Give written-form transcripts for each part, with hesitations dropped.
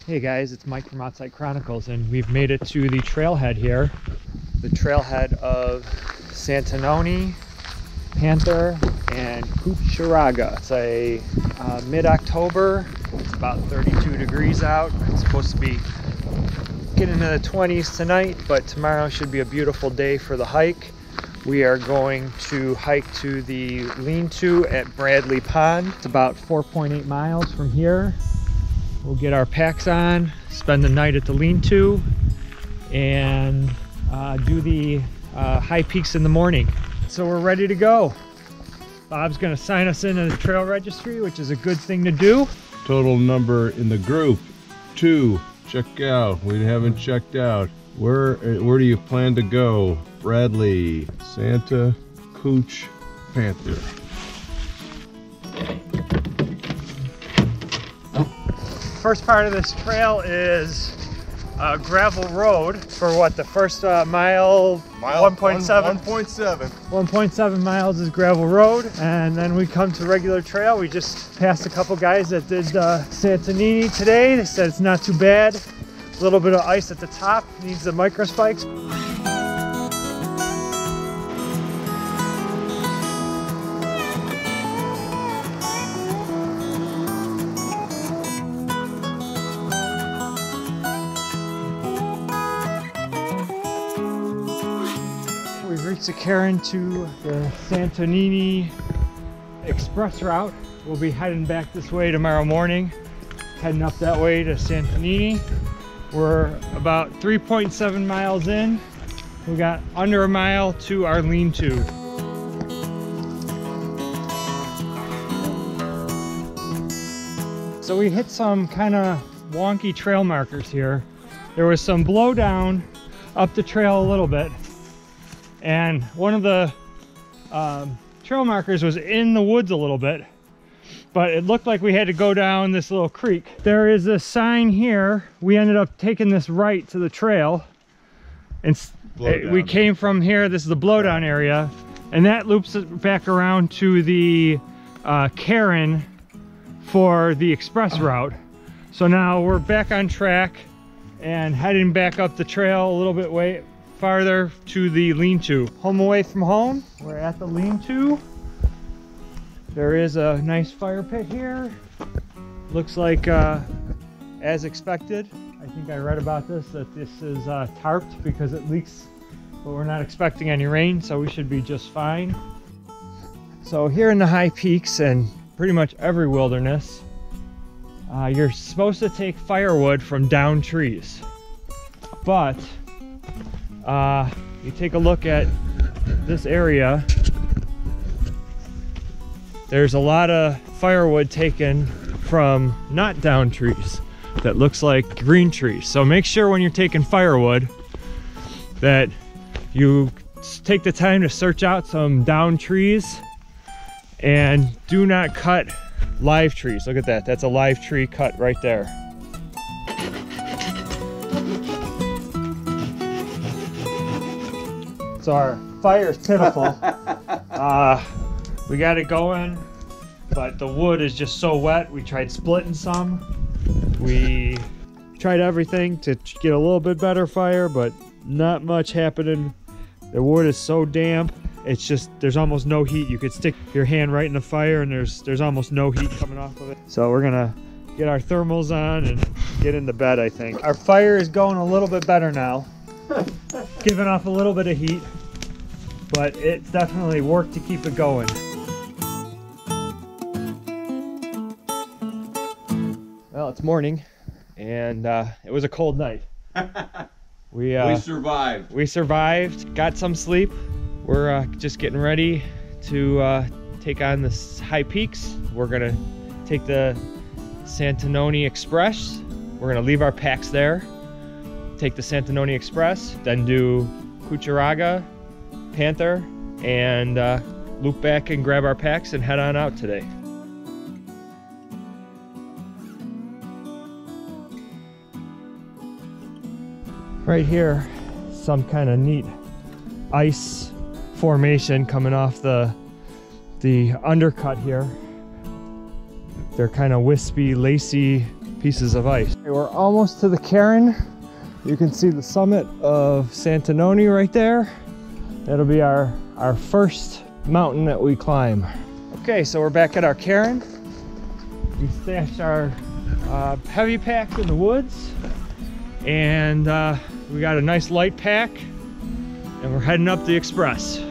Hey guys, it's Mike from Outside Chronicles, and we've made it to the trailhead here. The trailhead of Santanoni, Panther, and Couchsachraga. It's a mid-October. It's about 32 degrees out. It's supposed to be getting into the 20s tonight, but tomorrow should be a beautiful day for the hike. We are going to hike to the lean-to at Bradley Pond. It's about 4.8 miles from here. We'll get our packs on, spend the night at the lean-to, and do the high peaks in the morning. So we're ready to go. Bob's gonna sign us into the trail registry, which is a good thing to do. Total number in the group, 2. Check out. We haven't checked out. Where do you plan to go? Bradley, Santa, Couch, Panther. First part of this trail is a gravel road for what, the first mile 1.7? 1.7 miles is gravel road, and then we come to regular trail. We just passed a couple guys that did Santanoni today. They said it's not too bad. A little bit of ice at the top, needs the micro spikes. We've reached the Karen to the Santanoni Express route. We'll be heading back this way tomorrow morning, heading up that way to Santanoni. We're about 3.7 miles in. We got under a mile to our lean-to. So we hit some kind of wonky trail markers here. There was some blowdown up the trail a little bit, and one of the trail markers was in the woods a little bit, but it looked like we had to go down this little creek. There is a sign here. We ended up taking this right to the trail, and we came from here. This is the blowdown area, and that loops it back around to the Karen for the express route. So now we're back on track and heading back up the trail a little bit farther to the lean-to. Home away from home. We're at the lean-to. There is a nice fire pit here. Looks like, as expected, I think I read about this, that this is tarped because it leaks, but we're not expecting any rain, so we should be just fine. So here in the high peaks and pretty much every wilderness, you're supposed to take firewood from downed trees. But you take a look at this area, there's a lot of firewood taken from not downed trees that looks like green trees. So make sure when you're taking firewood that you take the time to search out some downed trees, and do not cut live trees. Look at that, that's a live tree cut right there. So our fire is pitiful. We got it going, but the wood is just so wet. We tried splitting some. We tried everything to get a little bit better fire, but not much happening. The wood is so damp. It's just, there's almost no heat. You could stick your hand right in the fire and there's almost no heat coming off of it. So we're gonna get our thermals on and get into bed, I think. Our fire is going a little bit better now. Giving off a little bit of heat, but it definitely worked to keep it going. Well, it's morning, and it was a cold night. We survived. We survived, got some sleep. We're just getting ready to take on the high peaks. We're gonna take the Santanoni Express. We're gonna leave our packs there, take the Santanoni Express, then do Couchsachraga, Panther, and loop back and grab our packs and head on out today. Right here, some kind of neat ice formation coming off the undercut here. They're kind of wispy, lacy pieces of ice. Okay, we're almost to the cairn. You can see the summit of Santanoni right there. That'll be our first mountain that we climb. Okay, so we're back at our cairn. We stashed our heavy pack in the woods, and we got a nice light pack, and we're heading up the Express.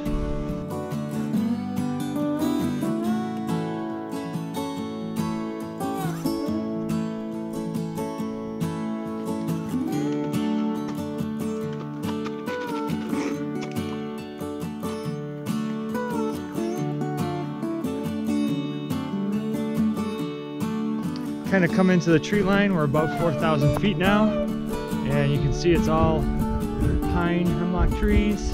Kind of come into the tree line. We're above 4,000 feet now, and you can see it's all pine hemlock trees,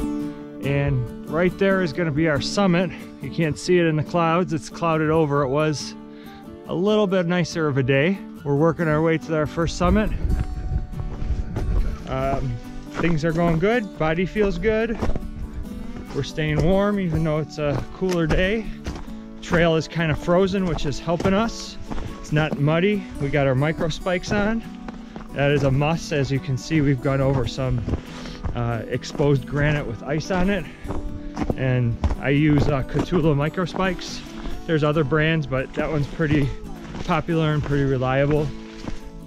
and right there is going to be our summit. You can't see it in the clouds, it's clouded over. It was a little bit nicer of a day. We're working our way to our first summit. Things are going good, body feels good. We're staying warm even though it's a cooler day. Trail is kind of frozen, which is helping us. It's not muddy. We got our micro spikes on. That is a must. As you can see, we've gone over some exposed granite with ice on it, and I use Cthulhu micro spikes. There's other brands, but that one's pretty popular and pretty reliable.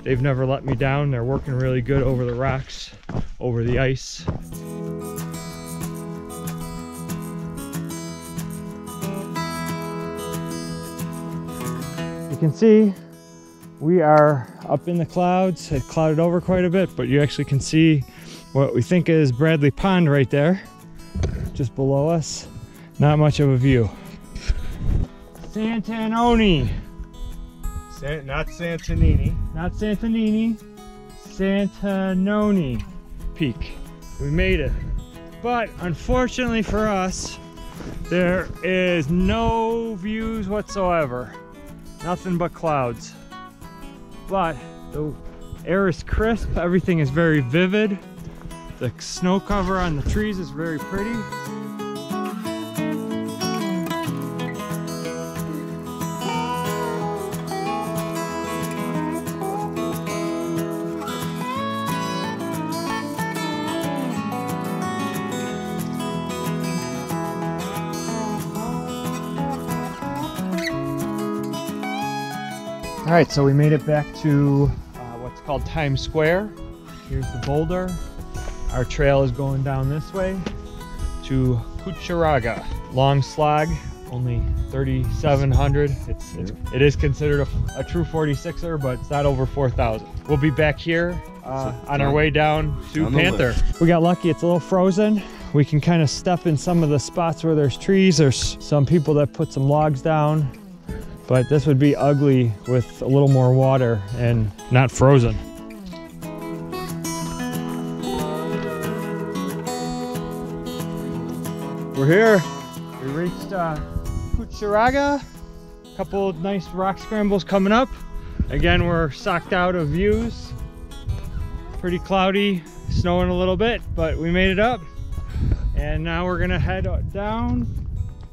They've never let me down. They're working really good over the rocks, over the ice. You can see we are up in the clouds. It clouded over quite a bit, but you actually can see what we think is Bradley Pond right there, just below us. Not much of a view. Santanoni. Not Santanini. Not Santanini. Santanoni Peak. We made it. But unfortunately for us, there is no views whatsoever. Nothing but clouds. But the air is crisp, everything is very vivid. The snow cover on the trees is very pretty. All right, so we made it back to what's called Times Square. Here's the boulder. Our trail is going down this way to Couchsachraga. Long slog, only 3,700. It is considered a true 46er, but it's not over 4,000. We'll be back here on our way down to Panther. We got lucky, it's a little frozen. We can kind of step in some of the spots where there's trees. There's some people that put some logs down. But this would be ugly with a little more water and not frozen. We're here. We reached Couchsachraga. A couple of nice rock scrambles coming up. Again, we're socked out of views. Pretty cloudy, snowing a little bit, but we made it up. And now we're gonna head down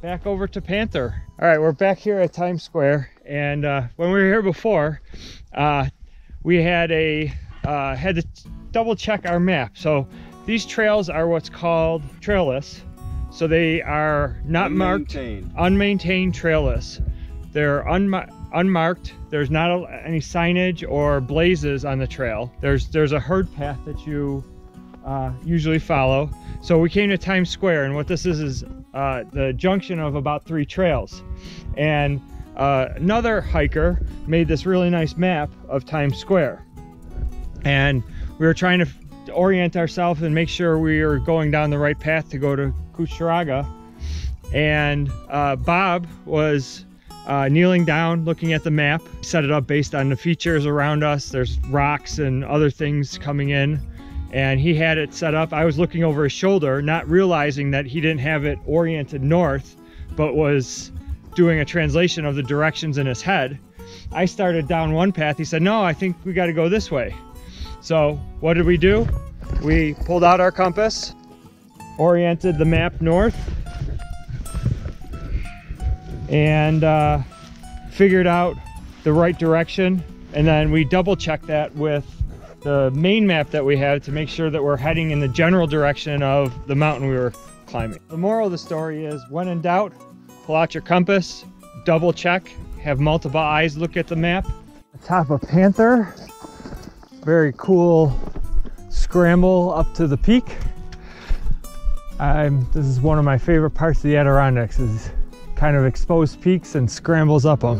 back over to Panther. All right, we're back here at Times Square, and when we were here before, we had to double check our map. So these trails are what's called trailless. So they are not marked, unmaintained trailless. They're unmarked. There's not any signage or blazes on the trail. There's a herd path that you usually follow. So we came to Times Square, and what this is the junction of about 3 trails. And another hiker made this really nice map of Times Square. And we were trying to orient ourselves and make sure we were going down the right path to go to Couchsachraga. And Bob was kneeling down looking at the map, set it up based on the features around us. There's rocks and other things coming in, and he had it set up. I was looking over his shoulder, not realizing that he didn't have it oriented north, but was doing a translation of the directions in his head. I started down one path. He said, no, I think we got to go this way. So what did we do? We pulled out our compass, oriented the map north, and figured out the right direction And then we double check that with the main map that we have to make sure that we're heading in the general direction of the mountain we were climbing. The moral of the story is, when in doubt, pull out your compass, double check, have multiple eyes look at the map. The top of Panther, very cool scramble up to the peak. This is one of my favorite parts of the Adirondacks, is kind of exposed peaks and scrambles up them.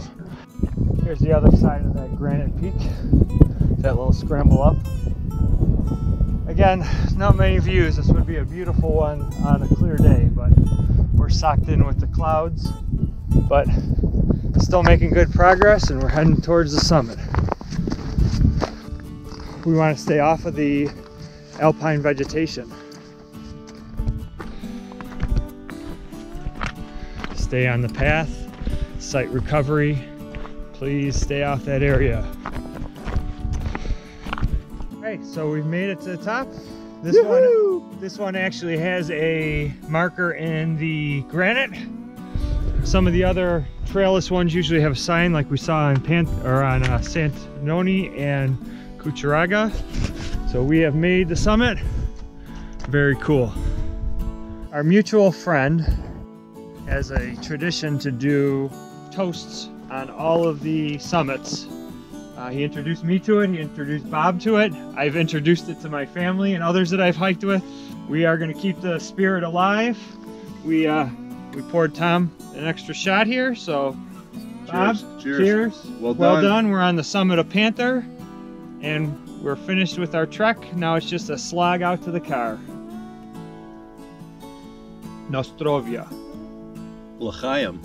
Here's the other side of that granite peak, that little scramble up. Again, not many views. This would be a beautiful one on a clear day, but we're socked in with the clouds, but still making good progress, and we're heading towards the summit. We want to stay off of the alpine vegetation. Stay on the path, site recovery. Please stay off that area. Okay, so we've made it to the top. This one actually has a marker in the granite. Some of the other trailless ones usually have a sign, like we saw on Santanoni and Couchsachraga. So we have made the summit. Very cool. Our mutual friend has a tradition to do toasts on all of the summits. He introduced me to it, he introduced Bob to it. I've introduced it to my family and others that I've hiked with. We are going to keep the spirit alive. We poured Tom an extra shot here, so Bob, cheers. Well done. We're on the summit of Panther, and we're finished with our trek. Now it's just a slog out to the car. Nostrovia. L'chaim.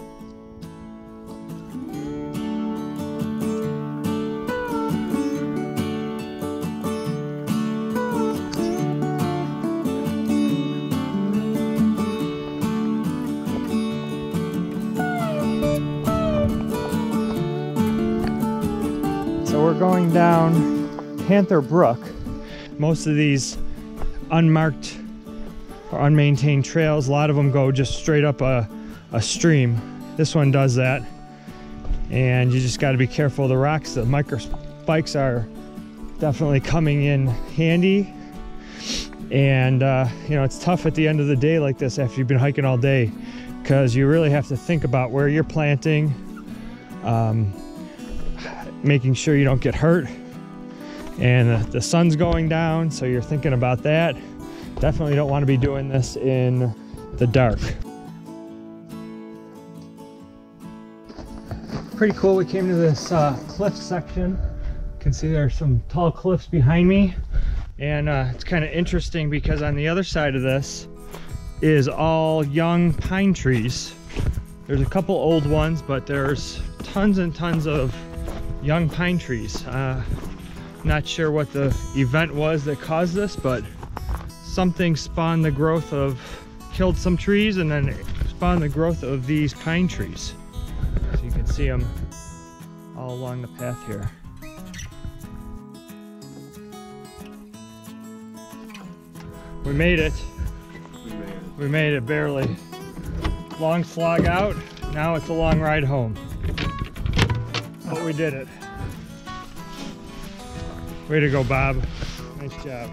So we're going down Panther Brook. Most of these unmarked or unmaintained trails, a lot of them go just straight up a stream. This one does that, and you just got to be careful of the rocks. The micro spikes are definitely coming in handy, and you know, it's tough at the end of the day like this after you've been hiking all day, because you really have to think about where you're planting, making sure you don't get hurt, and the sun's going down, so you're thinking about that. Definitely don't want to be doing this in the dark. Pretty cool. We came to this cliff section. You can see there's some tall cliffs behind me, and it's kind of interesting because on the other side of this is all young pine trees. There's a couple old ones, but there's tons and tons of young pine trees. Not sure what the event was that caused this, but something spawned the growth of, killed some trees and then spawned the growth of these pine trees. So you can see them all along the path here. We made it. We made it barely. Long slog out, now it's a long ride home. But we did it. Way to go, Bob. Nice job.